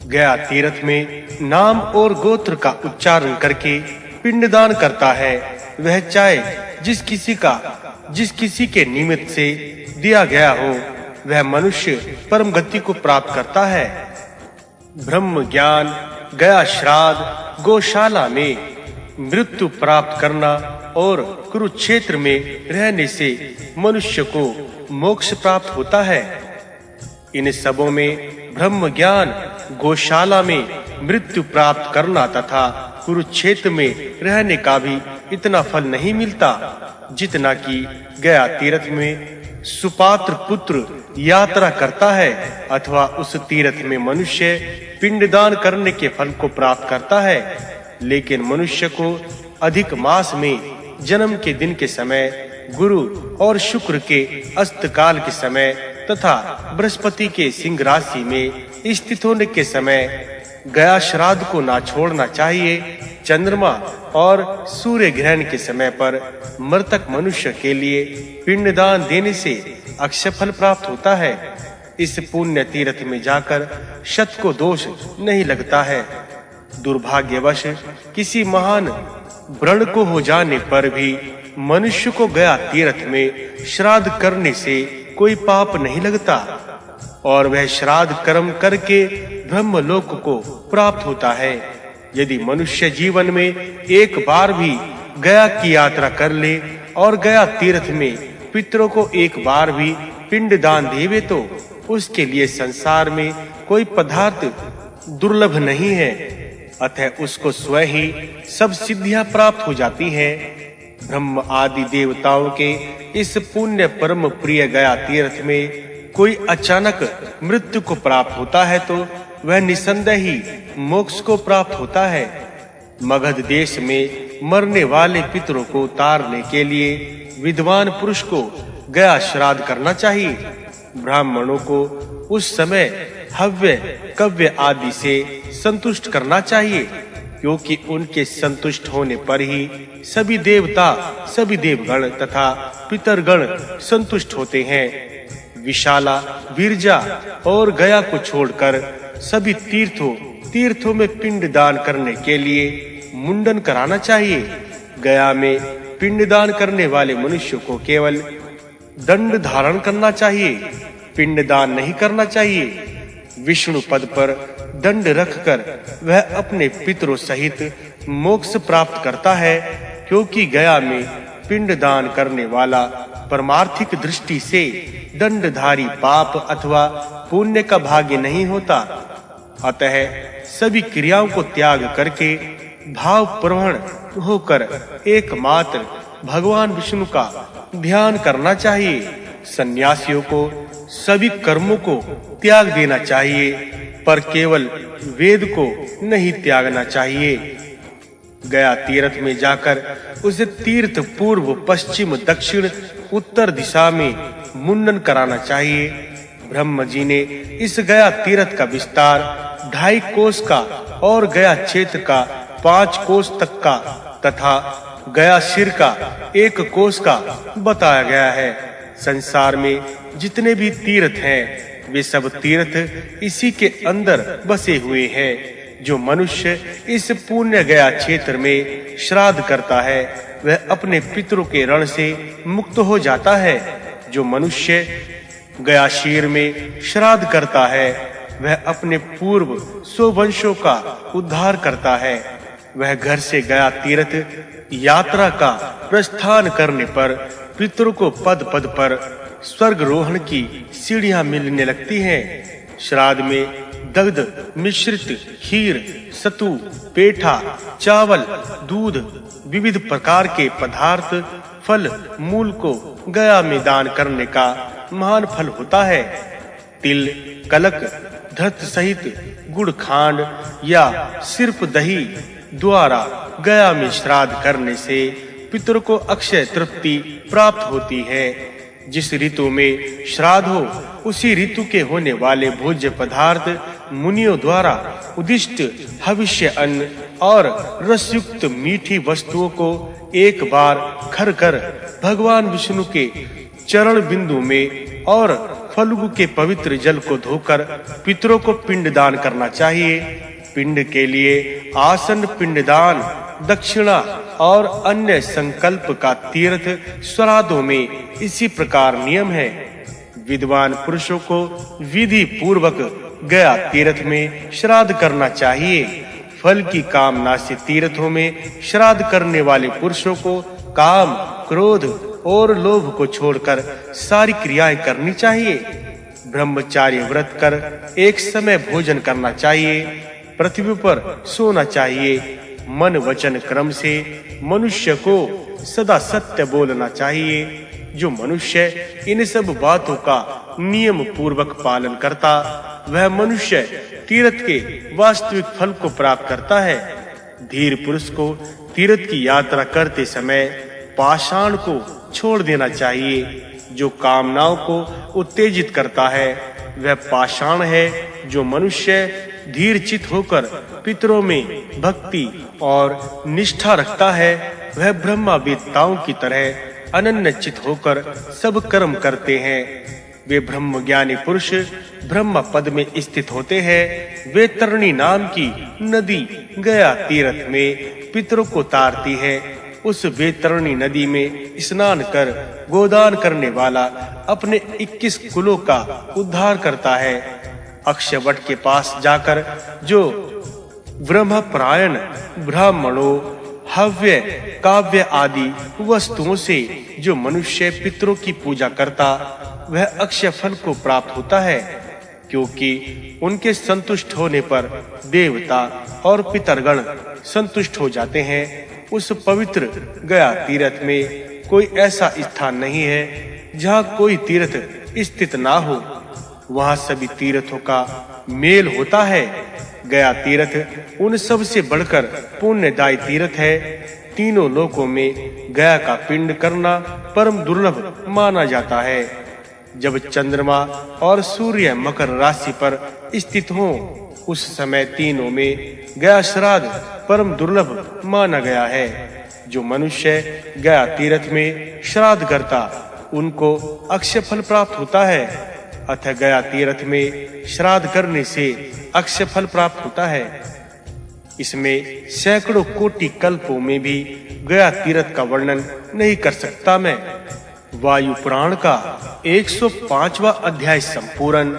गया तीर्थ में नाम और गोत्र का उच्चारण करके पिंडदान करता है, वह चाहे जिस किसी के निमित्त से दिया गया हो, वह मनुष्य परम गति को प्राप्त करता है। ब्रह्म ज्ञान, गया श्राद्ध, गौशाला में मृत्यु प्राप्त करना और कुरुक्षेत्र में रहने से मनुष्य को मोक्ष प्राप्त होता है। इन सबों में ब्रह्म ज्ञान, गौशाला में मृत्यु प्राप्त करना तथा कुरुक्षेत्र में रहने का भी इतना फल नहीं मिलता जितना कि गया तीर्थ में सुपात्र पुत्र यात्रा करता है अथवा उस तीर्थ में मनुष्य पिंडदान करने के फल को प्राप्त करता है। लेकिन मनुष्य को अधिक मास में जन्म के दिन के समय, गुरु और शुक्र के अस्त काल के समय तथा बृहस्पति के सिंह राशि में स्थित होने के समय गया श्राद्ध को ना छोड़ना चाहिए। चंद्रमा और सूर्य ग्रहण के समय पर मृतक मनुष्य के लिए पिंडदान देने से अक्षय फल प्राप्त होता है। इस पुण्य तीर्थ में जाकर शत को दोष नहीं लगता है। दुर्भाग्यवश किसी महान व्रण को हो जाने पर भी मनुष्य को गया तीर्थ में श्राद्ध करने से कोई पाप नहीं लगता और वह श्राद्ध कर्म करके ब्रह्मलोक को प्राप्त होता है। यदि मनुष्य जीवन में एक बार भी गया की यात्रा कर ले और गया तीर्थ में पितरों को एक बार भी पिंडदान देवे तो उसके लिए संसार में कोई पदार्थ दुर्लभ नहीं है, अतः उसको स्वयं ही सब सिद्धियां प्राप्त हो जाती हैं। ब्रह्म आदि देवताओं के इस पुण्य परम प्रिय गया तीर्थ में कोई अचानक मृत्यु को प्राप्त होता है तो वह निसंदेह ही मोक्ष को प्राप्त होता है। मगध देश में मरने वाले पितरों को उतारने के लिए विद्वान पुरुष को गया श्राद्ध करना चाहिए। ब्राह्मणों को उस समय हव्य, कव्य आदि से संतुष्ट करना चाहिए, क्योंकि उनके संतुष्ट होने पर ही सभी देवता, सभी देवगण तथा पितरगण संतुष्ट होते हैं। विशाला, विरजा और गया को छोड़कर सभी तीर्थों में पिंडदान करने के लिए मुंडन कराना चाहिए। गया में पिंडदान करने वाले मनुष्य को केवल दंड धारण करना चाहिए, पिंडदान नहीं करना चाहिए। विष्णु पद पर दंड रखकर वह अपने पितरों सहित मोक्ष प्राप्त करता है, क्योंकि गया में पिंडदान करने वाला परमार्थिक दृष्टि से दंडधारी पाप अथवा पुण्य का भागी नहीं होता। अतः सभी क्रियाओं को त्याग करके भाव प्रवण होकर एकमात्र भगवान विष्णु का ध्यान करना चाहिए। सन्यासियों को सभी कर्मों को त्याग देना चाहिए, पर केवल वेद को नहीं त्यागना चाहिए। गया तीर्थ में जाकर उसे तीर्थ पूर्व, पश्चिम, दक्षिण, उत्तर दिशा में मुंडन कराना चाहिए। ब्रह्म जी ने इस गया तीर्थ का विस्तार 2.5 कोस का और गया क्षेत्र का 5 कोस तक का तथा गया सिर का 1 कोस का बताया गया है। संसार में जितने भी तीर्थ हैं, वे सब तीर्थ इसी के अंदर बसे हुए हैं। जो मनुष्य इस पुण्य गया क्षेत्र में श्राद्ध करता है, वह अपने पितरों के ऋण से मुक्त हो जाता है। जो मनुष्य गया शीर में श्राद्ध करता है, वह अपने पूर्व 100 वंशों का उद्धार करता है। वह घर से गया तीर्थ यात्रा का प्रस्थान करने पर पितरों को पद पद पर स्वर्गरोहण की सीढ़ियां मिलने लगती हैं। श्राद्ध में दग्ध मिश्रित खीर, सतु, पेठा, चावल, दूध, विविध प्रकार के पदार्थ, फल मूल को गया में दान करने का महान फल होता है। तिल, कलक, धृत सहित गुड़ खांड या सिर्फ दही द्वारा गया में श्राद्ध करने से पितरों को अक्षय तृप्ति प्राप्त होती है। जिस ऋतु में श्राद्ध हो, उसी ऋतु के होने वाले भोज्य पदार्थ मुनियों द्वारा उदिष्ट हविष्य अन्न और रसयुक्त मीठी वस्तुओं को एक बार खर कर भगवान विष्णु के चरण बिंदु में और फल्गु के पवित्र जल को धोकर पितरों को पिंडदान करना चाहिए। पिंड के लिए आसन, पिंडदान, दक्षिणा और अन्य संकल्प का तीर्थ श्राद्धों में इसी प्रकार नियम है। विद्वान पुरुषों को विधि पूर्वक गया तीर्थ में श्राद्ध करना चाहिए। फल की कामना से तीर्थों में श्राद्ध करने वाले पुरुषों को काम, क्रोध और लोभ को छोड़कर सारी क्रियाएं करनी चाहिए। ब्रह्मचार्य व्रत कर एक समय भोजन करना चाहिए। पृथ्वी पर सोना चाहिए। मन वचन क्रम से मनुष्य को सदा सत्य बोलना चाहिए। जो मनुष्य इन सब बातों का नियम पूर्वक पालन करता, वह मनुष्य तीर्थ के वास्तविक फल को प्राप्त करता है। धीर पुरुष को तीर्थ की यात्रा करते समय पाषाण को छोड़ देना चाहिए। जो कामनाओं को उत्तेजित करता है वह पाषाण है। जो मनुष्य धीर चित होकर पितरों में भक्ति और निष्ठा रखता है, वह ब्रह्मवेत्ताओं की तरह अनन्य चित होकर सब कर्म करते हैं। वे ब्रह्म ज्ञानी पुरुष ब्रह्म पद में स्थित होते हैं। वे तरणी नाम की नदी गया तीर्थ में पितरों को तारती है। उस वैतरणी नदी में स्नान कर गोदान करने वाला अपने 21 कुलों का उद्धार करता है। अक्षयवट के पास जाकर जो ब्रह्मपरायण ब्राह्मणों, हव्य, काव्य आदि वस्तुओं से जो मनुष्य पितरों की पूजा करता, वह अक्षय फल को प्राप्त होता है, क्योंकि उनके संतुष्ट होने पर देवता और पितरगण संतुष्ट हो जाते हैं। उस पवित्र गया तीर्थ में कोई ऐसा स्थान नहीं है जहाँ कोई तीर्थ स्थित ना हो। वहाँ सभी तीर्थों का मेल होता है। गया तीर्थ उन सब से बढ़कर पुण्यदायी तीर्थ है। तीनों लोकों में गया का पिंड करना परम दुर्लभ माना जाता है। जब चंद्रमा और सूर्य मकर राशि पर स्थित हों, उस समय तीनों में गया श्राद्ध परम दुर्लभ माना गया है। जो मनुष्य गया तीर्थ में श्राद्ध करता, उनको अक्षय फल प्राप्त होता है। अतः गया तीर्थ में श्राद्ध करने से अक्षय फल प्राप्त होता है। इसमें सैकड़ों कोटि कल्पों में भी गया तीर्थ का वर्णन नहीं कर सकता मैं। वायु पुराण का 105वां अध्याय संपूर्ण।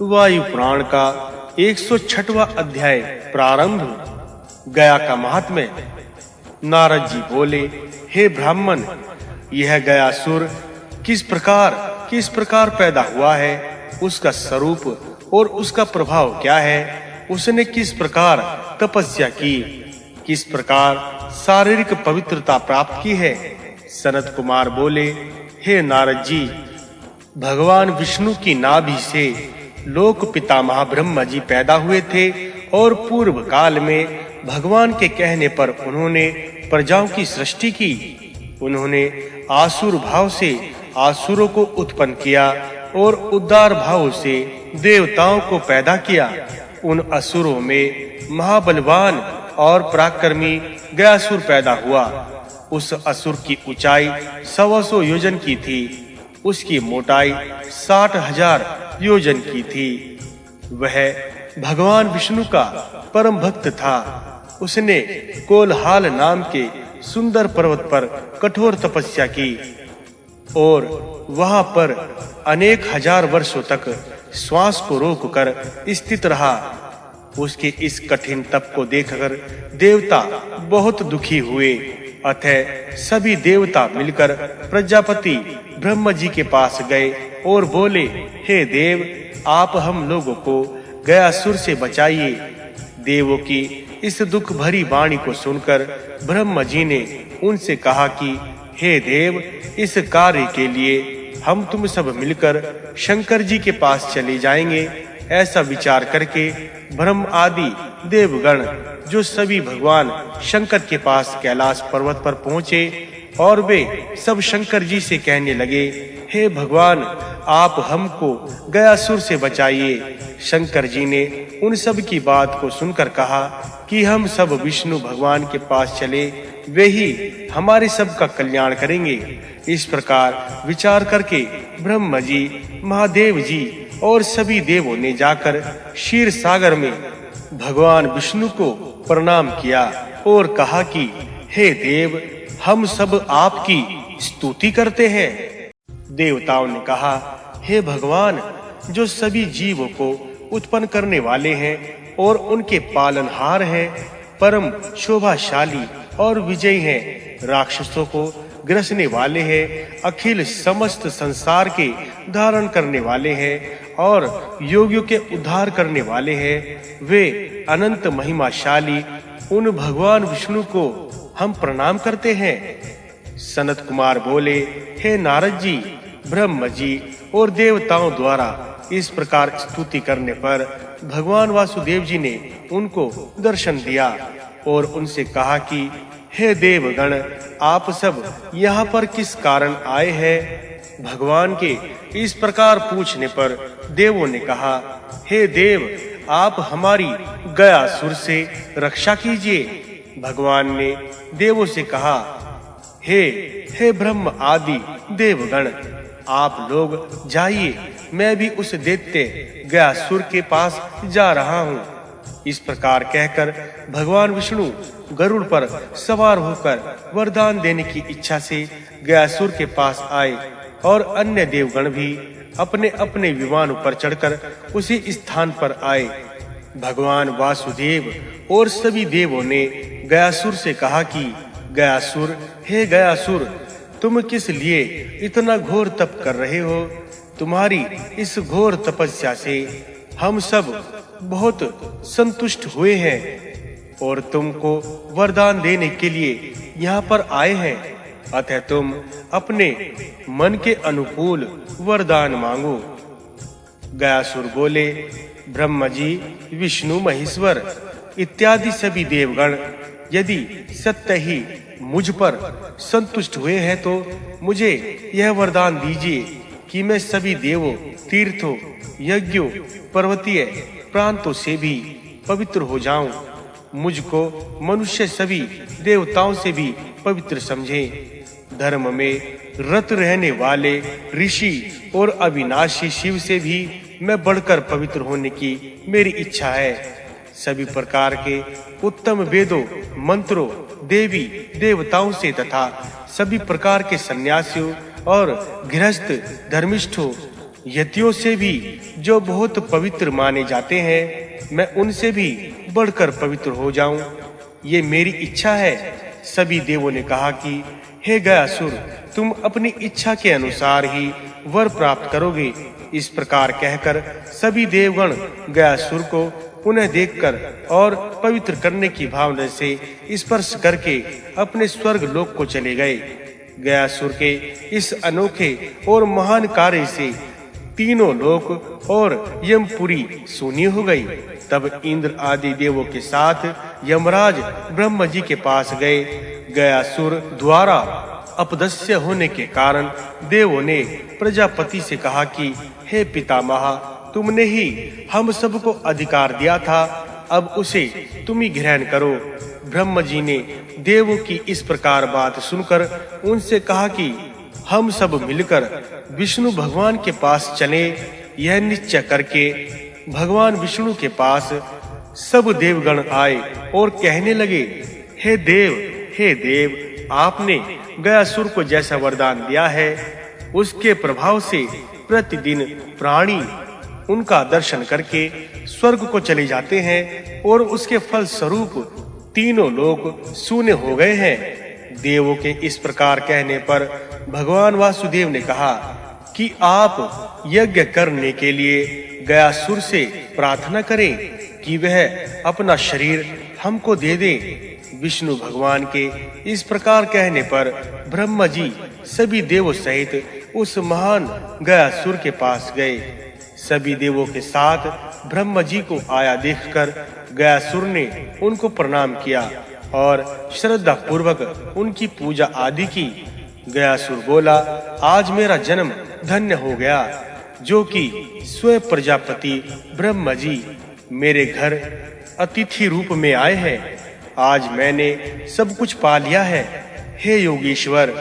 वायु पुराण का 106वां अध्याय प्रारंभ। गया का महात्म्य। नारद जी बोले, हे ब्राह्मण, यह गयासुर किस प्रकार पैदा हुआ है, उसका स्वरूप और उसका प्रभाव क्या है, उसने किस प्रकार तपस्या की, किस प्रकार शारीरिक पवित्रता प्राप्त की है। सनत कुमार बोले, हे नारद जी, भगवान विष्णु की नाभि से लोक पितामह ब्रह्मा जी पैदा हुए थे और पूर्व काल में भगवान के कहने पर उन्होंने प्रजाओं की सृष्टि की। उन्होंने आसुर भाव से आसुरों को उत्पन्न किया और उदार भाव से देवताओं को पैदा किया। उन असुरों में महाबलवान और पराक्रमी गयासुर पैदा हुआ। उस असुर की ऊंचाई 125 योजन की थी। उसकी मोटाई 60,000 योजन की थी। वह भगवान विष्णु का परम भक्त था। उसने कोलहाल नाम के सुंदर पर्वत पर कठोर तपस्या की और वहां पर अनेक हजार वर्षों तक श्वास को रोककर स्थित रहा। उसके इस कठिन तप को देखकर देवता बहुत दुखी हुए। अतः सभी देवता मिलकर प्रजापति ब्रह्मा जी के पास गए और बोले, हे देव, आप हम लोगों को गयासुर से बचाइए। देवों की इस दुख भरी वाणी को सुनकर ब्रह्मा जी ने उनसे कहा कि हे देव, इस कार्य के लिए हम तुम सब मिलकर शंकर जी के पास चले जाएंगे। ऐसा विचार करके ब्रह्म आदि देवगण जो सभी भगवान शंकर के पास कैलाश पर्वत पर पहुंचे और वे सब शंकर जी से कहने लगे, हे भगवान, आप हमको गयासुर से बचाइए। शंकर जी ने उन सब की बात को सुनकर कहा कि हम सब विष्णु भगवान के पास चले, वे ही हमारे सब का कल्याण करेंगे। इस प्रकार विचार करके ब्रह्मा जी, महादेव जी और सभी देवों ने जाकर क्षीर सागर में भगवान विष्णु को प्रणाम किया और कहा कि हे देव, हम सब आपकी स्तुति करते हैं। देवताओं ने कहा, हे भगवान, जो सभी जीवों को उत्पन्न करने वाले हैं और उनके पालनहार हैं, परम शोभाशाली और विजयी हैं, राक्षसों को ग्रसने वाले हैं, अखिल समस्त संसार के धारण करने वाले हैं और योगियों के उद्धार करने वाले हैं, वे अनंत महिमाशाली उन भगवान विष्णु को हम प्रणाम करते हैं। सनत कुमार बोले, हे नारद जी, ब्रह्मा जी और देवताओं द्वारा इस प्रकार स्तुति करने पर भगवान वासुदेव जी ने उनको दर्शन दिया और उनसे कहा कि हे देवगण, आप सब यहाँ पर किस कारण आए हैं? भगवान के इस प्रकार पूछने पर देवों ने कहा, हे देव, आप हमारी गयासुर से रक्षा कीजिए। भगवान ने देवों से कहा, हे ब्रह्म आदि देवगण, आप लोग जाइए, मैं भी उस दैत्य गयासुर के पास जा रहा हूँ। इस प्रकार कहकर भगवान विष्णु गरुड़ पर सवार होकर वरदान देने की इच्छा से गयासुर के पास आए और अन्य देवगण भी अपने अपने विमानों पर चढ़कर उसी स्थान पर आए। भगवान वासुदेव और सभी देवों ने गयासुर से कहा कि गयासुर, हे गयासुर, तुम किस लिए इतना घोर तप कर रहे हो? तुम्हारी इस घोर तपस्या से हम सब बहुत संतुष्ट हुए हैं और तुमको वरदान देने के लिए यहाँ पर आए हैं। अतः तुम अपने मन के अनुकूल वरदान मांगो। गयासुर बोले, ब्रह्मा जी, विष्णु, महेश्वर इत्यादि सभी देवगण यदि सत्य ही मुझ पर संतुष्ट हुए हैं तो मुझे यह वरदान दीजिए कि मैं सभी देवों, तीर्थों, यज्ञों, पर्वतीय प्रांतों से भी पवित्र हो जाऊं। मुझको मनुष्य सभी देवताओं से भी पवित्र समझे। धर्म में रत रहने वाले ऋषि और अविनाशी शिव से भी मैं बढ़कर पवित्र होने की मेरी इच्छा है। सभी प्रकार के उत्तम वेदों, मंत्रों, देवी देवताओं से तथा सभी प्रकार के सन्यासियों और गृहस्थ धर्मिष्ठों, यतियों से भी जो बहुत पवित्र माने जाते हैं, मैं उनसे भी बढ़कर पवित्र हो जाऊं, ये मेरी इच्छा है। सभी देवों ने कहा कि हे गयासुर, तुम अपनी इच्छा के अनुसार ही वर प्राप्त करोगे। इस प्रकार कहकर सभी देवगण गयासुर को पुनः देखकर और पवित्र करने की भावना से स्पर्श करके अपने स्वर्ग लोक को चले गए। गयासुर के इस अनोखे और महान कार्य से तीनों लोक और यमपुरी शून्य हो गई। तब इंद्र आदि देवों के साथ यमराज ब्रह्मा जी के पास गए। गयासुर द्वारा अपदस्य होने के कारण देवों ने प्रजापति से कहा कि हे पितामह, तुमने ही हम सबको अधिकार दिया था, अब उसे तुम ही ग्रहण करो। ब्रह्मा जी ने देवों की इस प्रकार बात सुनकर उनसे कहा कि हम सब मिलकर विष्णु भगवान के पास चलें। यह निश्चय करके भगवान विष्णु के पास सब देवगण आए और कहने लगे, हे देव, आपने गयासुर को जैसा वरदान दिया है, उसके प्रभाव से प्रतिदिन प्राणी उनका दर्शन करके स्वर्ग को चले जाते हैं और उसके फल स्वरूप तीनों लोग शून्य हो गए हैं। देवों के इस प्रकार कहने पर भगवान वासुदेव ने कहा कि आप यज्ञ करने के लिए गयासुर से प्रार्थना करें कि वह अपना शरीर हमको दे दे। विष्णु भगवान के इस प्रकार कहने पर ब्रह्मा जी सभी देवों सहित उस महान गयासुर के पास गए। सभी देवों के साथ ब्रह्मा जी को आया देखकर गयासुर ने उनको प्रणाम किया और श्रद्धा पूर्वक उनकी पूजा आदि की। गयासुर बोला, आज मेरा जन्म धन्य हो गया, जो कि स्वयं प्रजापति ब्रह्मा जी मेरे घर अतिथि रूप में आए हैं। आज मैंने सब कुछ पा लिया है। हे योगीश्वर,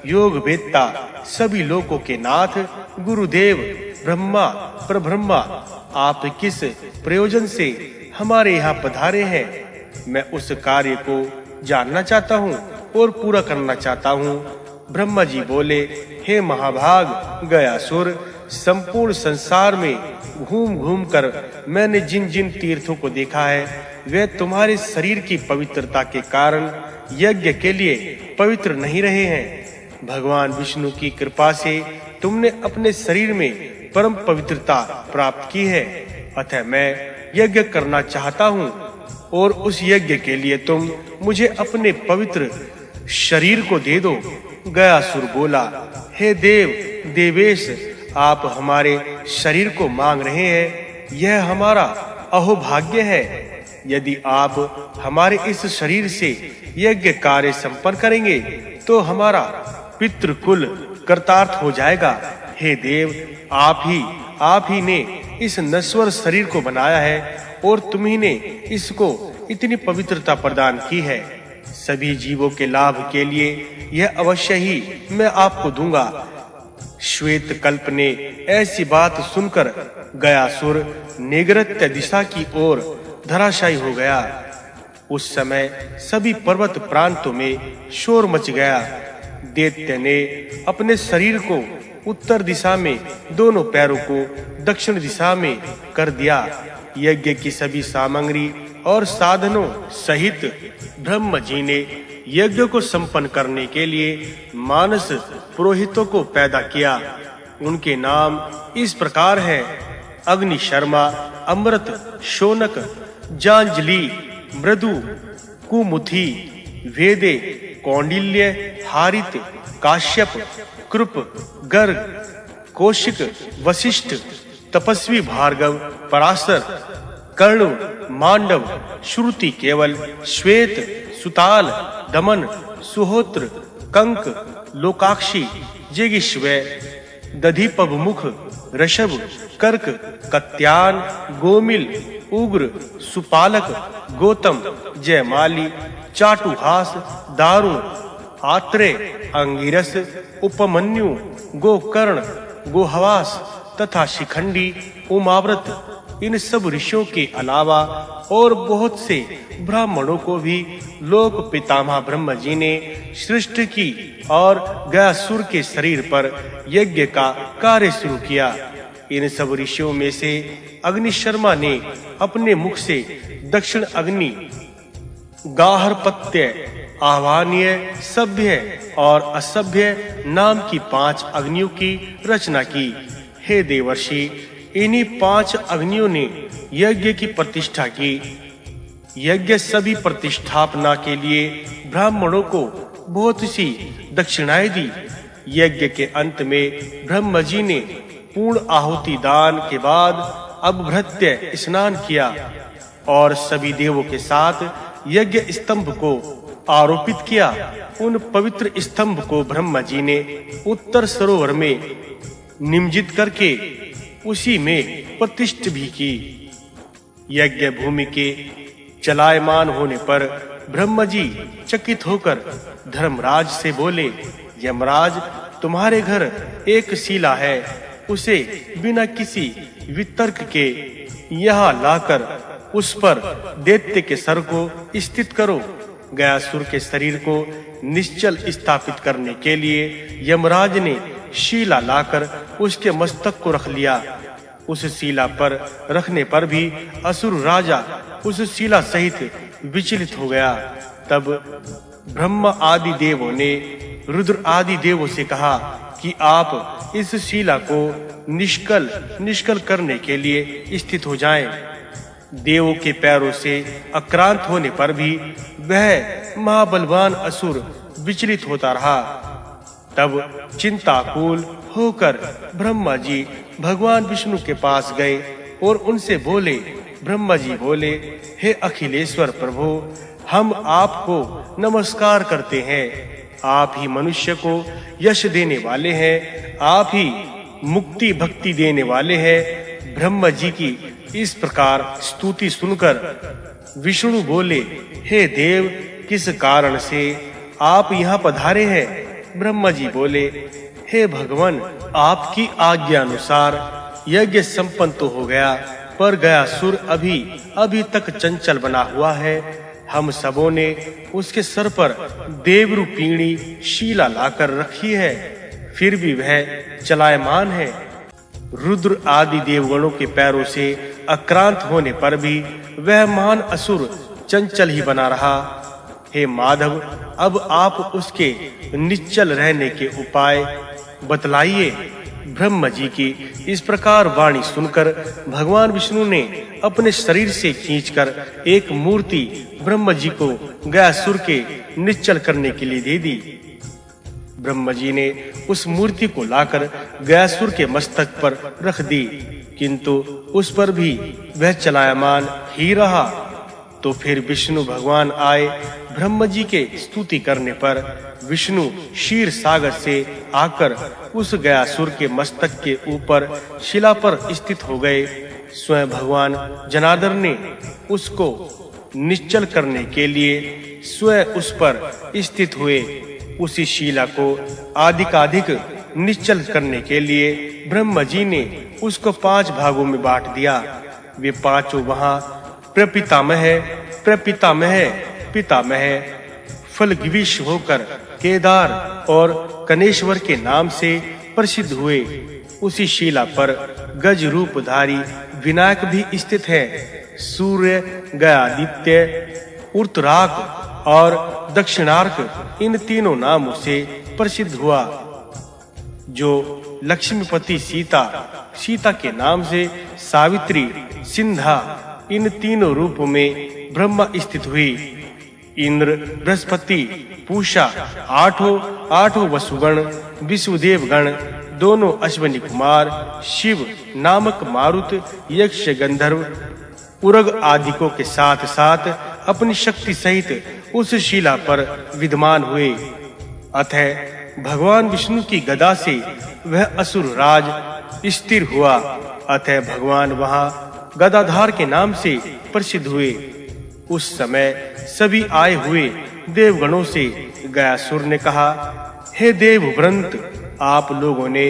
योग वेत्ता, सभी लोकों के नाथ, गुरुदेव, ब्रह्मा परब्रह्मा, आप किस प्रयोजन से हमारे यहाँ पधारे हैं? मैं उस कार्य को जानना चाहता हूँ और पूरा करना चाहता हूँ। ब्रह्मा जी बोले, हे महाभाग गयासुर, संपूर्ण संसार में घूम घूम कर मैंने जिन जिन तीर्थों को देखा है, वे तुम्हारे शरीर की पवित्रता के कारण यज्ञ के लिए पवित्र नहीं रहे हैं। भगवान विष्णु की कृपा से तुमने अपने शरीर में परम पवित्रता प्राप्त की है। अतः मैं यज्ञ करना चाहता हूँ और उस यज्ञ के लिए तुम मुझे अपने पवित्र शरीर को दे दो। गयासुर बोला, हे देव देवेश, आप हमारे शरीर को मांग रहे हैं, यह हमारा अहोभाग्य है। यदि आप हमारे इस शरीर से यज्ञ कार्य संपन्न करेंगे तो हमारा पितृकुल कृतार्थ हो जाएगा। हे देव, आप ही ने इस नश्वर शरीर को बनाया है और तुम ही ने इसको इतनी पवित्रता प्रदान की है। सभी जीवों के लाभ के लिए यह अवश्य ही मैं आपको दूंगा। श्वेत कल्प ने ऐसी बात सुनकर गयासुर नैऋत्य दिशा की ओर धराशायी हो गया। उस समय सभी पर्वत प्रांतों में शोर मच गया। दैत्य ने अपने शरीर को उत्तर दिशा में, दोनों पैरों को दक्षिण दिशा में कर दिया। यज्ञ की सभी सामग्री और साधनों सहित ब्रह्म जी ने यज्ञ को संपन्न करने के लिए मानस पुरोहितों को पैदा किया। उनके नाम इस प्रकार हैं: अग्नि शर्मा, अमृत, शौनक, जांजलि, मृदु, कुमुथि, वेदे, कौंडिल्य, हारित, काश्यप, कृप, गर्ग, कौशिक, वशिष्ठ, तपस्वी भार्गव, पराशर, कर्ण, मांडव, श्रुति केवल, श्वेत, सुताल, दमन, सुहोत्र, कंक, लोकाक्षी, जिगिश्वै, दधिपवमुख, ऋषभ, कर्क, कत्यान, गोमिल, उग्र, सुपालक, गौतम, जयमाली, चाटुहास, दारुण, आत्रेय, अंगिरस, उपमन्यु, गोकर्ण, गोहवास तथा शिखंडी, उमाव्रत, इन सब ऋषियों के अलावा और बहुत से ब्राह्मणों को भी लोक पितामह ब्रह्म जी ने सृष्टि की और गयासुर के शरीर पर यज्ञ का कार्य शुरू किया। इन सब ऋषियों में से अग्निशर्मा ने अपने मुख से दक्षिण अग्नि, गार्हपत्य, आह्वानीय, सभ्य और असभ्य नाम की 5 अग्नियों की रचना की। हे देवर्षि, इन्हीं 5 अग्नियों ने यज्ञ की प्रतिष्ठा की। यज्ञ सभी प्रतिष्ठापना के लिए ब्राह्मणों को बहुत सी दक्षिणाएं दी। यज्ञ के अंत में ब्रह्म जी ने पूर्ण आहुति दान के बाद अभ्रत्य स्नान किया और सभी देवों के साथ यज्ञ स्तंभ को आरोपित किया। उन पवित्र स्तंभ को ब्रह्मा जी ने उत्तर सरोवर में निमज्जित करके उसी में प्रतिष्ठित भी की। यज्ञ भूमि के चलायमान होने पर ब्रह्मा जी चकित होकर धर्मराज से बोले, यमराज, तुम्हारे घर एक शिला है, उसे बिना किसी वितर्क के यहाँ लाकर उस पर दैत्य के सर को स्थित करो। गयासुर के शरीर को निश्चल स्थापित करने के लिए यमराज ने शिला लाकर उसके मस्तक को रख लिया। उस शिला पर रखने पर भी असुर राजा उस शिला सहित विचलित हो गया। तब ब्रह्मा आदि देवों ने रुद्र आदि देवों से कहा कि आप इस शिला को निष्कल करने के लिए स्थित हो जाएं। देवों के पैरों से आक्रांत होने पर भी वह महाबलवान असुर विचलित होता रहा। तब चिंताकुल होकर ब्रह्मा जी भगवान विष्णु के पास गए और उनसे बोले। ब्रह्मा जी बोले, हे अखिलेश्वर प्रभु, हम आपको नमस्कार करते हैं। आप ही मनुष्य को यश देने वाले हैं, आप ही मुक्ति भक्ति देने वाले हैं। ब्रह्मा जी की इस प्रकार स्तुति सुनकर विष्णु बोले, हे देव, किस कारण से आप यहाँ पधारे हैं? ब्रह्मा जी बोले, हे भगवान, आपकी आज्ञा अनुसार यज्ञ संपन्न तो हो गया, पर गयासुर अभी तक चंचल बना हुआ है। हम सबों ने उसके सर पर देवरूपिणी शीला लाकर रखी है, फिर भी वह चलायमान है। रुद्र आदि देवगणों के पैरों से आक्रांत होने पर भी वह महान असुर चंचल ही बना रहा। हे माधव, अब आप उसके निश्चल रहने के उपाय बतलाइए। ब्रह्मा जी की इस प्रकार वाणी सुनकर भगवान विष्णु ने अपने शरीर से खींचकर एक मूर्ति ब्रह्मा जी को गयासुर के निश्चल करने के लिए दे दी। ब्रह्मा जी ने उस मूर्ति को लाकर गयासुर के मस्तक पर रख दी, किंतु उस पर भी वह चलायमान ही रहा। तो फिर विष्णु भगवान आए। ब्रह्मा जी के स्तुति करने पर विष्णु क्षीर सागर से आकर उस गयासुर के मस्तक के ऊपर शिला पर स्थित हो गए। स्वयं भगवान जनार्दन ने उसको निश्चल करने के लिए स्वयं उस पर स्थित हुए। उसी शिला को अधिकाधिक निश्चल करने के लिए ब्रह्मा जी ने उसको 5 भागों में बांट दिया। वे पांचों वहां प्रपितामह, पितामह, फलगिविश होकर केदार और कनेश्वर के नाम से प्रसिद्ध हुए। उसी शिला पर गज रूपधारी विनायक भी स्थित है। सूर्य, गयादित्य, उत्तराक और दक्षिणार्क इन तीनों नामों से प्रसिद्ध हुआ। जो लक्ष्मीपति सीता के नाम से सावित्री, सिंधा इन तीनों रूपों में ब्रह्मा स्थित हुई। इंद्र, बृहस्पति, पूषा, आठों वसुगण, विश्वदेव गण, दोनों अश्विनी कुमार, शिव नामक मारुत, यक्ष, गंधर्व, उरग आदिकों के साथ साथ अपनी शक्ति सहित उस शिला पर विद्यमान हुए। अतः भगवान विष्णु की गदा से वह असुर राज स्थिर हुआ। अतः भगवान वहां गदाधार के नाम से प्रसिद्ध हुए। उस समय सभी आए हुए देवगणों से गयासुर ने कहा, हे देवव्रत, आप लोगों ने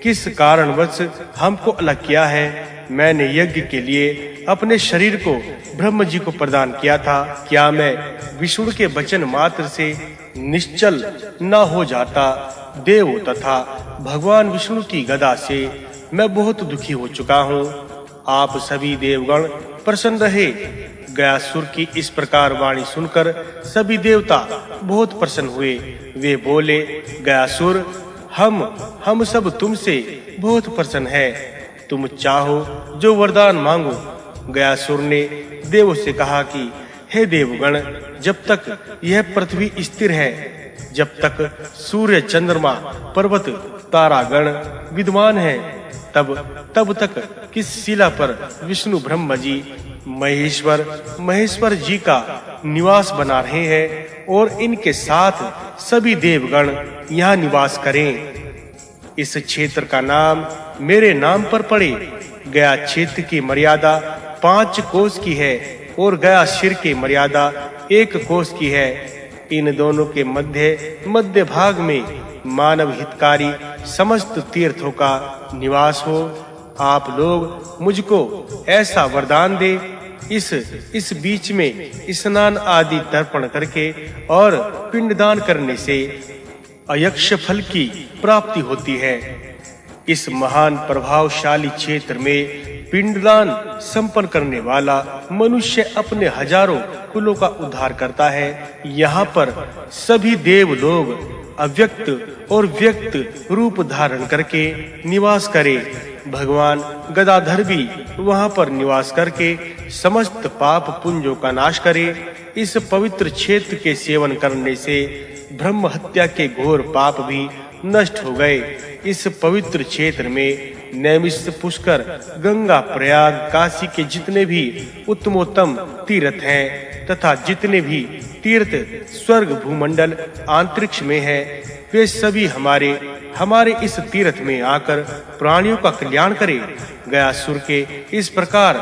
किस कारणवश हमको अलग किया है? मैंने यज्ञ के लिए अपने शरीर को ब्रह्मा जी को प्रदान किया था। क्या मैं विष्णु के वचन मात्र से निश्चल न हो जाता? देव तथा भगवान विष्णु की गदा से मैं बहुत दुखी हो चुका हूँ। आप सभी देवगण प्रसन्न रहे। गयासुर की इस प्रकार वाणी सुनकर सभी देवता बहुत प्रसन्न हुए। वे बोले, गयासुर, हम सब तुमसे बहुत प्रसन्न हैं। तुम चाहो जो वरदान मांगो। गयासुर ने देवों से कहा कि हे देवगण, जब तक यह पृथ्वी स्थिर है, जब तक सूर्य, चंद्रमा, पर्वत, तारागण विद्यमान है, तब तक किस शिला पर विष्णु, ब्रह्मा जी, महेश्वर जी का निवास बना रहे हैं और इनके साथ सभी देवगण यहाँ निवास करें। इस क्षेत्र का नाम मेरे नाम पर पड़े। गया क्षेत्र की मर्यादा 5 कोस की है और गया शिर की मर्यादा 1 कोस की है। इन दोनों के मध्य भाग में मानव हितकारी समस्त तीर्थों का निवास हो। आप लोग मुझको ऐसा वरदान दे, इस बीच में स्नान आदि तर्पण करके और पिंडदान करने से अयक्ष फल की प्राप्ति होती है। इस महान प्रभावशाली क्षेत्र में पिंडदान संपन्न करने वाला मनुष्य अपने हजारों कुलों का उद्धार करता है। यहाँ पर सभी देव लोग अव्यक्त और व्यक्त रूप धारण करके निवास करे। भगवान गदाधर भी वहां पर निवास करके समस्त पाप पुंजों का नाश करे। इस पवित्र क्षेत्र के सेवन करने से ब्रह्म हत्या के घोर पाप भी नष्ट हो गए। इस पवित्र क्षेत्र में नैमिष, पुष्कर, गंगा, प्रयाग, काशी के जितने भी उत्तमोत्तम तीर्थ हैं तथा जितने भी तीर्थ स्वर्ग, भूमंडल, अंतरिक्ष में है, वे सभी हमारे इस तीर्थ में आकर प्राणियों का कल्याण करें। गयासुर के इस प्रकार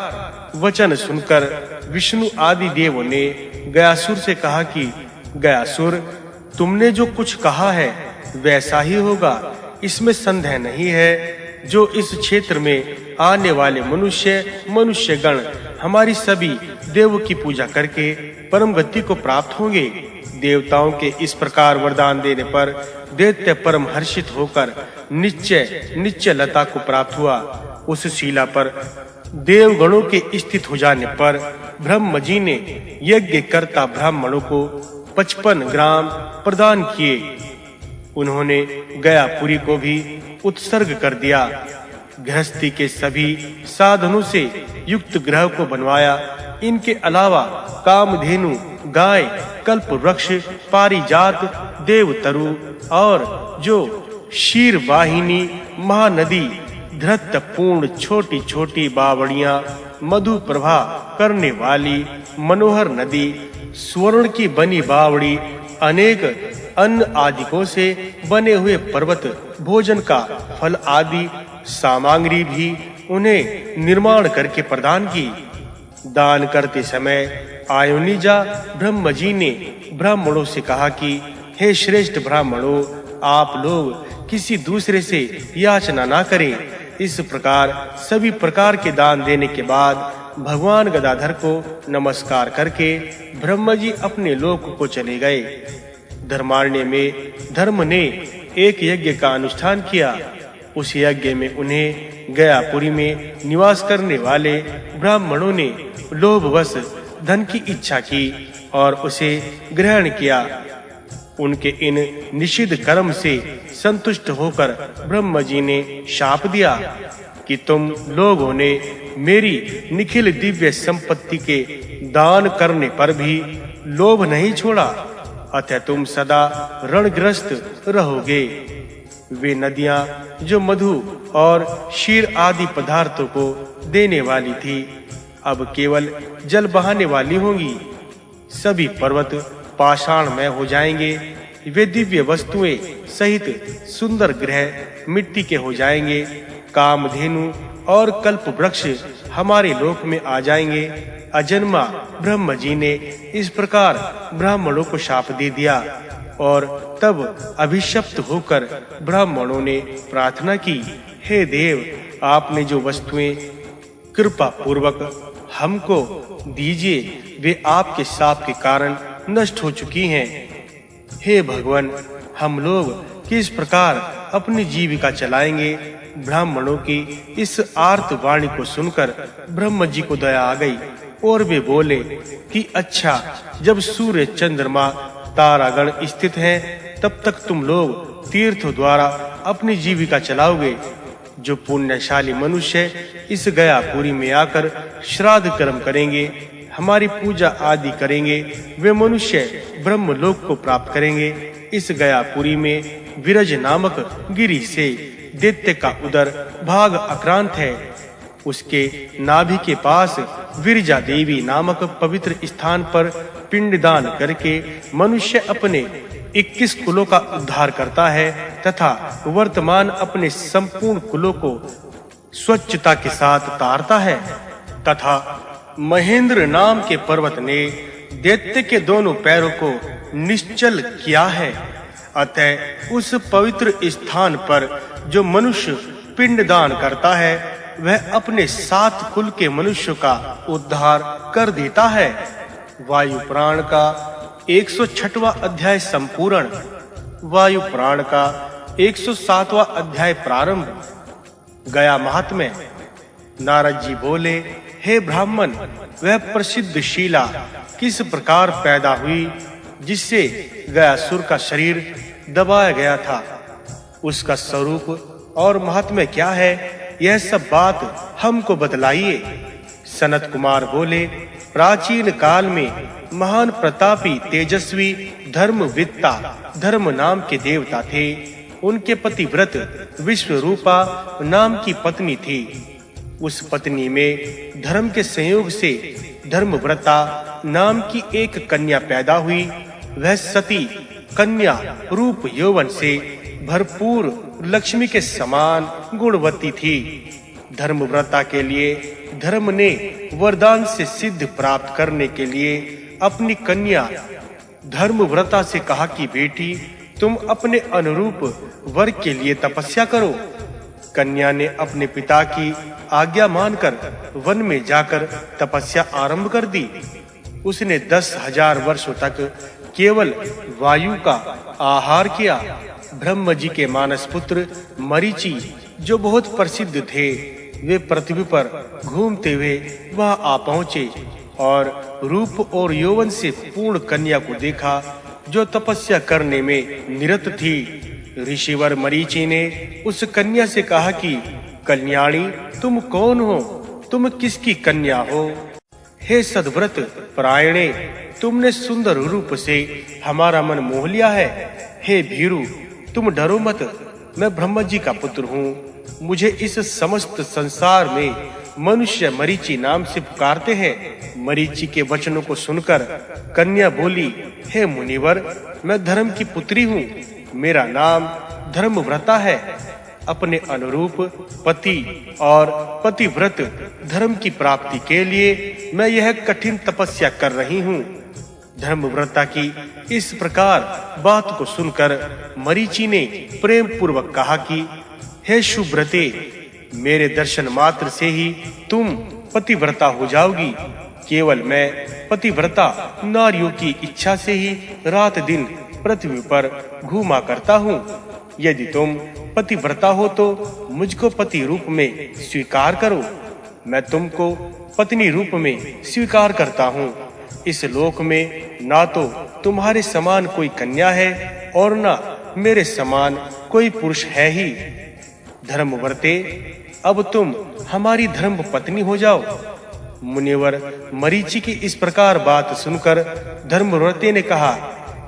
वचन सुनकर विष्णु आदि देवों ने गयासुर से कहा कि गयासुर, तुमने जो कुछ कहा है वैसा ही होगा, इसमें संदेह नहीं है। जो इस क्षेत्र में आने वाले मनुष्यगण हमारी सभी देवों की पूजा करके परम गति को प्राप्त होंगे। देवताओं के इस प्रकार वरदान देने पर दैत्य परम हर्षित होकर निश्चय लता को प्राप्त हुआ। उस शिला पर देवगणों के स्थित हो जाने पर ब्रह्म जी ने यज्ञ करता ब्राह्मणों को 55 ग्राम प्रदान किए। उन्होंने गयापुरी को भी उत्सर्ग कर दिया। गृहस्थी के सभी साधनों से युक्त ग्रह को बनवाया। इनके अलावा कामधेनु, गाय, कल्प वृक्ष, पारिजात, देवतरु और जो क्षीरवाहिनी, महानदी, धृतपूर्ण छोटी-छोटी बावड़ियां, मधु प्रभा करने वाली मनोहर नदी, स्वर्ण की बनी बावड़ी, अनेक अन्न आदिकों से बने हुए पर्वत, भोजन का फल आदि सामग्री भी उन्हें निर्माण करके प्रदान की। दान करते समय आयोनिजा ब्रह्म जी ने ब्राह्मणों से कहा कि हे श्रेष्ठ ब्राह्मणों, आप लोग किसी दूसरे से याचना ना करें। इस प्रकार सभी प्रकार के दान देने के बाद भगवान गदाधर को नमस्कार करके ब्रह्म जी अपने लोक को चले गए। धर्मारण्य में धर्म ने एक यज्ञ का अनुष्ठान किया। उस यज्ञ में उन्हें गयापुरी में निवास करने वाले ब्राह्मणों ने लोभवश धन की इच्छा की और उसे ग्रहण किया। उनके इन निषिद्ध कर्म से संतुष्ट होकर ब्रह्म जी ने शाप दिया कि तुम लोगों ने मेरी निखिल दिव्य संपत्ति के दान करने पर भी लोभ नहीं छोड़ा, अतः तुम सदा रणग्रस्त रहोगे। वे नदियां जो मधु और क्षीर आदि पदार्थों को देने वाली थी, अब केवल जल बहाने वाली होंगी। सभी पर्वत पाषाणमय हो जाएंगे। वे दिव्य वस्तुएं सहित सुंदर ग्रह मिट्टी के हो जाएंगे। कामधेनु और कल्प वृक्ष हमारे लोक में आ जाएंगे। अजन्मा ब्रह्म जी ने इस प्रकार ब्राह्मणों को शाप दे दिया और तब अभिशप्त होकर ब्राह्मणों ने प्रार्थना की, हे देव, आपने जो वस्तुएं कृपा पूर्वक हमको दीजिए वे आपके शाप के कारण नष्ट हो चुकी हैं। हे भगवान, हम लोग किस प्रकार अपनी जीविका चलाएंगे? ब्राह्मणों की इस आर्त वाणी को सुनकर ब्रह्म जी को दया आ गई और वे बोले कि अच्छा, जब सूर्य, चंद्रमा, तारागण स्थित हैं, तब तक तुम लोग तीर्थों द्वारा अपनी जीविका चलाओगे। जो पुण्यशाली मनुष्य इस गयापुरी में आकर श्राद्ध कर्म करेंगे, हमारी पूजा आदि करेंगे, वे मनुष्य ब्रह्मलोक को प्राप्त करेंगे। इस गयापुरी में विरज नामक गिरि से दैत्य का उदर भाग आक्रांत है। उसके नाभि के पास विरजा देवी नामक पवित्र स्थान पर पिंडदान करके मनुष्य अपने 21 कुलों का उद्धार करता है तथा वर्तमान अपने संपूर्ण कुलों को स्वच्छता के साथ तारता है। तथा महेंद्र नाम के पर्वत ने दैत्य के दोनों पैरों को निश्चल किया है। अतः उस पवित्र स्थान पर जो मनुष्य पिंडदान करता है, वह अपने 7 कुल के मनुष्यों का उद्धार कर देता है। वायु पुराण का 106वां अध्याय संपूर्ण। वायु पुराण का 107वां अध्याय प्रारंभ। गया महात्म्य। नारद जी बोले, हे ब्राह्मण, वह प्रसिद्ध शिला किस प्रकार पैदा हुई जिससे गयासुर का शरीर दबाया गया था? उसका स्वरूप और महात्म्य क्या है, यह सब बात हमको बतलाइए। सनत कुमार बोले, प्राचीन काल में महान प्रतापी तेजस्वी धर्मवित्ता धर्म नाम के देवता थे। उनके पति व्रत विश्वरूपा नाम की पत्नी थी। उस पत्नी में धर्म के संयोग से धर्मव्रता नाम की एक कन्या पैदा हुई। वह सती कन्या रूप यौवन से भरपूर लक्ष्मी के समान गुणवती थी। धर्मव्रता के लिए धर्म ने वरदान से सिद्ध प्राप्त करने के लिए अपनी कन्या धर्मव्रता से कहा कि बेटी, तुम अपने अनुरूप वर के लिए तपस्या करो। कन्या ने अपने पिता की आज्ञा मानकर वन में जाकर तपस्या आरंभ कर दी। उसने 10,000 वर्षों तक केवल वायु का आहार किया। ब्रह्म जी के मानस पुत्र मरीचि, जो बहुत प्रसिद्ध थे, वे पृथ्वी पर घूमते हुए वहां आ पहुंचे और रूप और यौवन से पूर्ण कन्या को देखा, जो तपस्या करने में निरत थी। ऋषिवर मरीचि ने उस कन्या से कहा कि कल्याणी, तुम कौन हो? तुम किसकी कन्या हो? हे सद्व्रत परायणे, तुमने सुंदर रूप से हमारा मन मोह लिया है। हे भीरु, तुम डरो मत, मैं ब्रह्म जी का पुत्र हूँ। मुझे इस समस्त संसार में मनुष्य मरीचि नाम से पुकारते हैं। मरीचि के वचनों को सुनकर कन्या बोली, हे मुनिवर, मैं धर्म की पुत्री हूँ। मेरा नाम धर्मव्रता है। अपने अनुरूप पति और पतिव्रत धर्म की प्राप्ति के लिए मैं यह कठिन तपस्या कर रही हूँ। धर्मव्रता की इस प्रकार बात को सुनकर मरीचि ने प्रेम पूर्वक कहा कि हे शुभ्रते, मेरे दर्शन मात्र से ही तुम पतिव्रता हो जाओगी। केवल मैं पतिव्रता नारियों की इच्छा से ही रात दिन पृथ्वी पर घूमा करता हूँ। यदि तुम पतिव्रता हो तो मुझको पति रूप में स्वीकार करो। मैं तुमको पत्नी रूप में स्वीकार करता हूँ। इस लोक में ना तो तुम्हारे समान कोई कन्या है और ना मेरे समान कोई पुरुष है ही। धर्मव्रते, अब तुम हमारी धर्म पत्नी हो जाओ। मुनिवर मरीचि की इस प्रकार बात सुनकर धर्मव्रते ने कहा,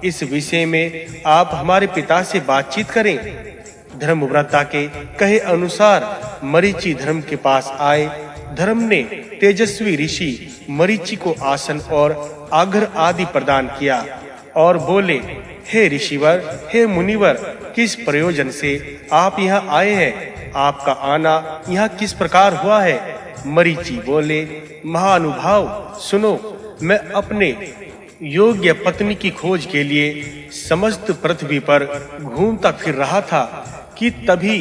इस विषय में आप हमारे पिता से बातचीत करें। धर्मव्रता के कहे अनुसार मरीचि धर्म के पास आए। धर्म ने तेजस्वी ऋषि मरीचि को आसन और आघर आदि प्रदान किया और बोले, हे ऋषिवर, हे मुनिवर, किस प्रयोजन से आप यहाँ आए हैं? आपका आना यहाँ किस प्रकार हुआ है? मरीचि बोले, महानुभाव, सुनो, मैं अपने योग्य पत्नी की खोज के लिए समस्त पृथ्वी पर घूमता फिर रहा था कि तभी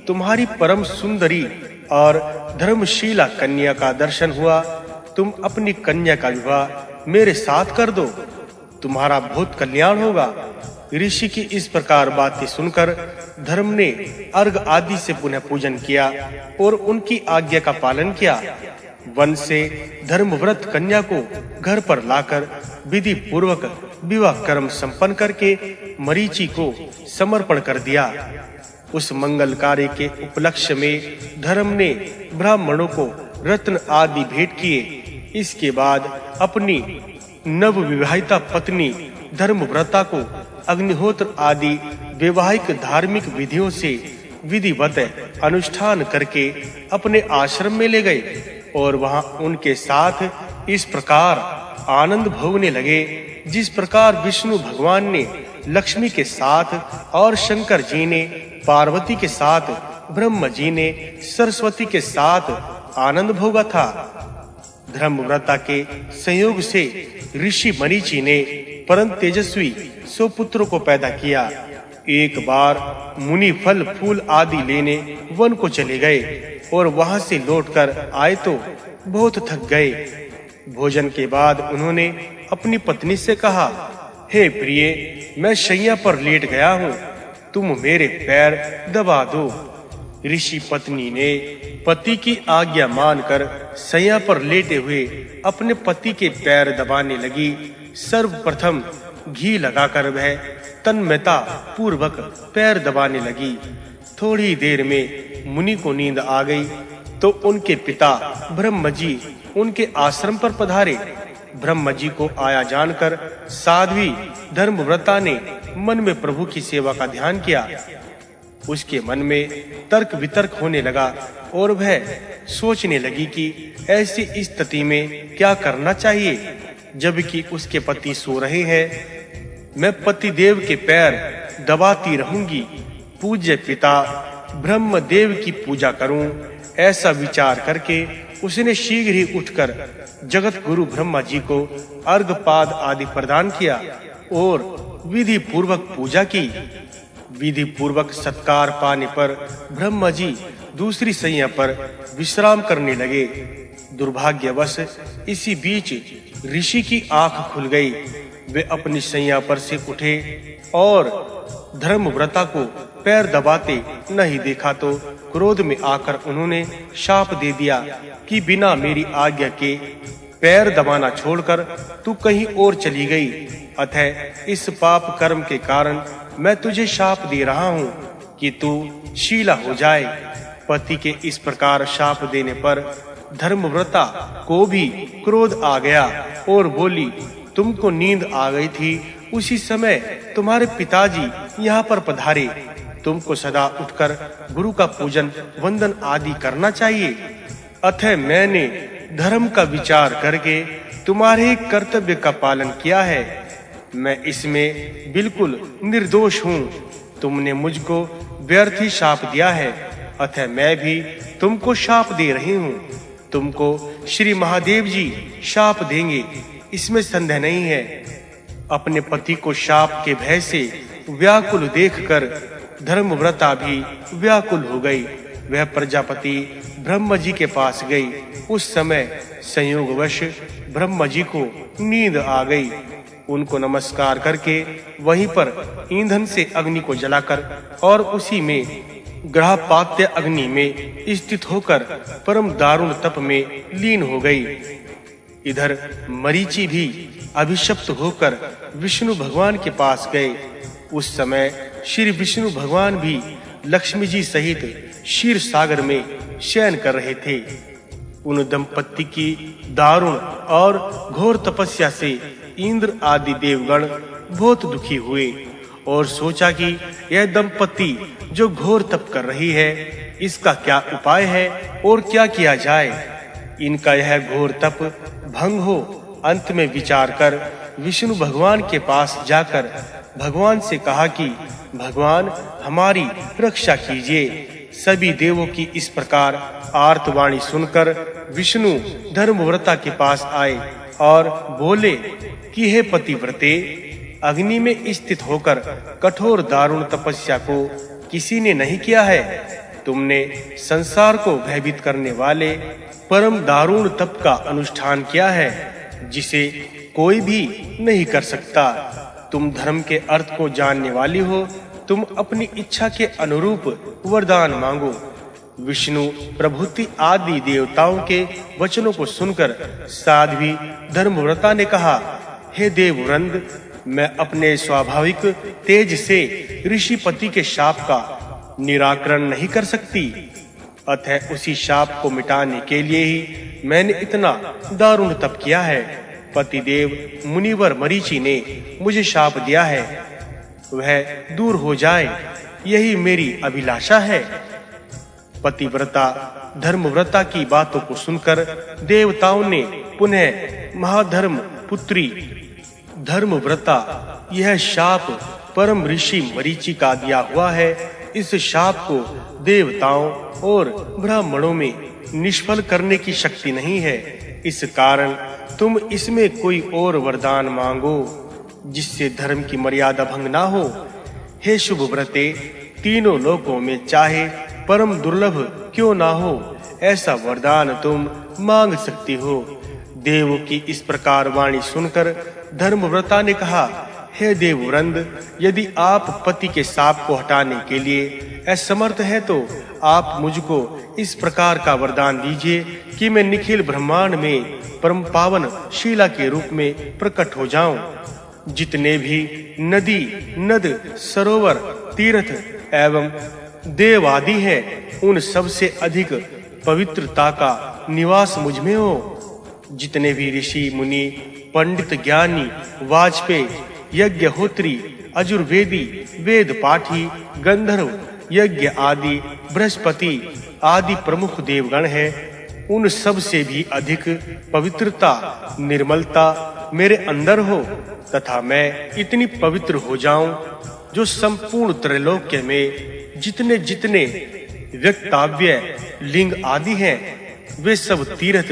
तुम्हारी परम सुंदरी और धर्मशीला कन्या का दर्शन हुआ। तुम अपनी कन्या का विवाह मेरे साथ कर दो, तुम्हारा बहुत कल्याण होगा। ऋषि की इस प्रकार बातें सुनकर धर्म ने अर्घ आदि से पुनः पूजन किया और उनकी आज्ञा का पालन किया। वन से धर्मव्रत कन्या को घर पर लाकर विधि पूर्वक विवाह कर्म संपन्न करके मरीचि को समर्पण कर दिया। उस मंगल कार्य के उपलक्ष्य में धर्म ने ब्राह्मणों को रत्न आदि भेंट किए। इसके बाद अपनी नव विवाहिता पत्नी धर्मव्रता को अग्निहोत्र आदि वैवाहिक धार्मिक विधियों से विधिवत अनुष्ठान करके अपने आश्रम में ले गए और वहां उनके साथ इस प्रकार आनंद भोगने लगे जिस प्रकार विष्णु भगवान ने लक्ष्मी के साथ और शंकर जी ने पार्वती के साथ, ब्रह्म जी ने सरस्वती के साथ आनंद भोगा था। धर्मव्रता के संयोग से ऋषि मरीचि ने परम तेजस्वी 100 पुत्रों को पैदा किया। एक बार मुनि फल फूल आदि लेने वन को चले गए और वहां से लौटकर आए तो बहुत थक गए। भोजन के बाद उन्होंने अपनी पत्नी से कहा, हे प्रिय, मैं शैया पर लेट गया हूँ, तुम मेरे पैर दबा दो। ऋषि पत्नी ने पति की आज्ञा मानकर शैया पर लेटे हुए अपने पति के पैर दबाने लगी। सर्वप्रथम घी लगाकर वह तन्मयता पूर्वक पैर दबाने लगी। थोड़ी देर में मुनि को नींद आ गई तो उनके पिता ब्रह्म जी उनके आश्रम पर पधारे। ब्रह्म जी को आया जानकर साध्वी धर्मव्रता ने मन में प्रभु की सेवा का ध्यान किया। उसके मन में तर्क वितर्क होने लगा और वह सोचने लगी कि ऐसी स्थिति में क्या करना चाहिए, जबकि उसके पति सो रहे हैं। मैं पतिदेव के पैर दबाती रहूंगी, पूज्य पिता ब्रह्मदेव की पूजा करूं, ऐसा विचार करके उसने शीघ्र ही उठकर जगत गुरु ब्रह्मा जी को अर्घपाद आदि प्रदान किया और विधि पूर्वक पूजा की। विधि पूर्वक सत्कार पाने पर ब्रह्मा जी दूसरी सैया पर विश्राम करने लगे। दुर्भाग्यवश इसी बीच ऋषि की आंख खुल गई। वे अपनी सैया पर से उठे और धर्मव्रता को पैर दबाते नहीं देखा तो क्रोध में आकर उन्होंने शाप दे दिया कि बिना मेरी आज्ञा के पैर दबाना छोड़कर तू कहीं और चली गई, अतः इस पाप कर्म के कारण मैं तुझे शाप दे रहा हूँ कि तू शीला हो जाए। पति के इस प्रकार शाप देने पर धर्मव्रता को भी क्रोध आ गया और बोली, तुमको नींद आ गई थी, उसी समय तुम्हारे पिताजी यहाँ पर पधारे। तुमको सदा उठकर गुरु का पूजन वंदन आदि करना चाहिए, अतः मैंने धर्म का विचार करके तुम्हारे कर्तव्य का पालन किया है। मैं इसमें बिल्कुल निर्दोष हूँ। तुमने मुझको व्यर्थ ही शाप दिया है, अतः मैं भी तुमको शाप दे रही हूँ। तुमको श्री महादेव जी शाप देंगे, इसमें संदेह नहीं है। अपने पति को शाप के भय से व्याकुल देखकर धर्मव्रता भी व्याकुल हो गई। वह प्रजापति ब्रह्मा जी के पास गई। उस समय संयोगवश ब्रह्मा जी को नींद आ गई। उनको नमस्कार करके वहीं पर ईंधन से अग्नि को जलाकर और उसी में ग्रहपात्य अग्नि में स्थित होकर परम दारुण तप में लीन हो गई। इधर मरीचि भी अभिशप्त होकर विष्णु भगवान के पास गए। उस समय श्री विष्णु भगवान भी लक्ष्मी जी सहित क्षीर सागर में शयन कर रहे थे। उन दंपति की दारुण और घोर तपस्या से इंद्र आदि देवगण बहुत दुखी हुए और सोचा कि यह दंपति जो घोर तप कर रही है, इसका क्या उपाय है और क्या किया जाए। इनका यह घोर तप भंग हो। अंत में विचार कर विष्णु भगवान के पास जाकर भगवान से कहा कि भगवान हमारी रक्षा कीजिए। सभी देवों की इस प्रकार आर्तवाणी सुनकर विष्णु धर्मव्रता के पास आए और बोले कि हे पतिव्रते, अग्नि में स्थित होकर कठोर दारुण तपस्या को किसी ने नहीं किया है। तुमने संसार को भयभीत करने वाले परम दारुण तप का अनुष्ठान किया है, जिसे कोई भी नहीं कर सकता। तुम धर्म के अर्थ को जानने वाली हो, तुम अपनी इच्छा के अनुरूप वरदान मांगो। विष्णु प्रभुति आदि देवताओं के वचनों को सुनकर साध्वी धर्मव्रता ने कहा, हे देववृंद, मैं अपने स्वाभाविक तेज से ऋषिपति के शाप का निराकरण नहीं कर सकती, अतः उसी शाप को मिटाने के लिए ही मैंने इतना दारुण तप किया है। पतिदेव मुनिवर मरीचि ने मुझे शाप दिया है, वह दूर हो जाए, यही मेरी अभिलाषा है। पतिव्रता धर्मव्रता की बातों को सुनकर देवताओं ने पुनः महाधर्म पुत्री धर्मव्रता, यह शाप परम ऋषि मरीचि का दिया हुआ है। इस शाप को देवताओं और ब्राह्मणों में निष्फल करने की शक्ति नहीं है। इस कारण तुम इसमें कोई और वरदान मांगो, जिससे धर्म की मर्यादा भंग ना हो। हे शुभ व्रते, तीनों लोकों में चाहे परम दुर्लभ क्यों ना हो, ऐसा वरदान तुम मांग सकती हो। देव की इस प्रकार वाणी सुनकर धर्मव्रता ने कहा, हे देववृंद, यदि आप पति के शाप को हटाने के लिए असमर्थ है तो आप मुझको इस प्रकार का वरदान दीजिए कि मैं निखिल ब्रह्मांड में परम पावन शीला के रूप में प्रकट हो जाऊं। जितने भी नदी, नद, सरोवर, तीर्थ एवं देव आदि है, उन सब से अधिक पवित्रता का निवास मुझ में हो। जितने भी ऋषि मुनि, पंडित, ज्ञानी, वाजपेयी, यज्ञहोत्री, अजुर्वेदी, वेद पाठी, गंधर्व, यज्ञ आदि, बृहस्पति आदि प्रमुख देवगण हैं, उन सब से भी अधिक पवित्रता, निर्मलता मेरे अंदर हो तथा मैं इतनी पवित्र हो जाऊं जो संपूर्ण त्रैलोक्य में जितने जितने व्यक्तव्य लिंग आदि हैं वे सब तीर्थ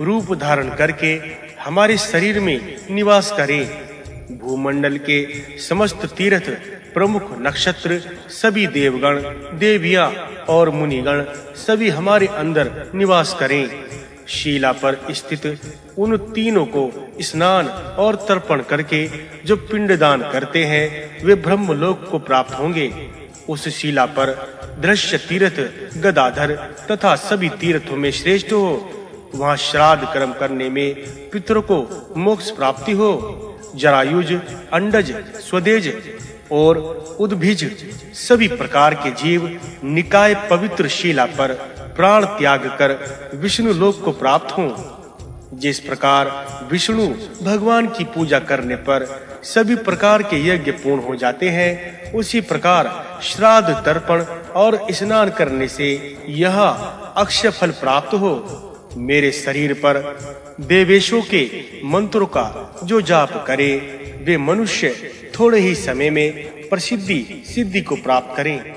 रूप धारण करके हमारे शरीर में निवास करें। भूमंडल के समस्त तीर्थ प्रमुख नक्षत्र सभी देवगण देवियां और मुनिगण सभी हमारे अंदर निवास करें। शिला पर स्थित उन तीनों को स्नान और तर्पण करके जो पिंडदान करते हैं वे ब्रह्मलोक को प्राप्त होंगे। उस शिला पर दृश्य तीर्थ गदाधर तथा सभी तीर्थों में श्रेष्ठ हो। वहां श्राद्ध कर्म करने में पितरों को मोक्ष प्राप्ति हो। जरायुज अंडज स्वदेज और उद्भिज सभी प्रकार के जीव निकाय पवित्र शिला पर प्राण त्याग कर विष्णु लोक को प्राप्त हों। जिस प्रकार विष्णु भगवान की पूजा करने पर सभी प्रकार के यज्ञ पूर्ण हो जाते हैं, उसी प्रकार श्राद्ध तर्पण और स्नान करने से यह अक्षय फल प्राप्त हो। मेरे शरीर पर देवेशों के मंत्रों का जो जाप करे वे मनुष्य थोड़े ही समय में प्रसिद्धि सिद्धि को प्राप्त करें।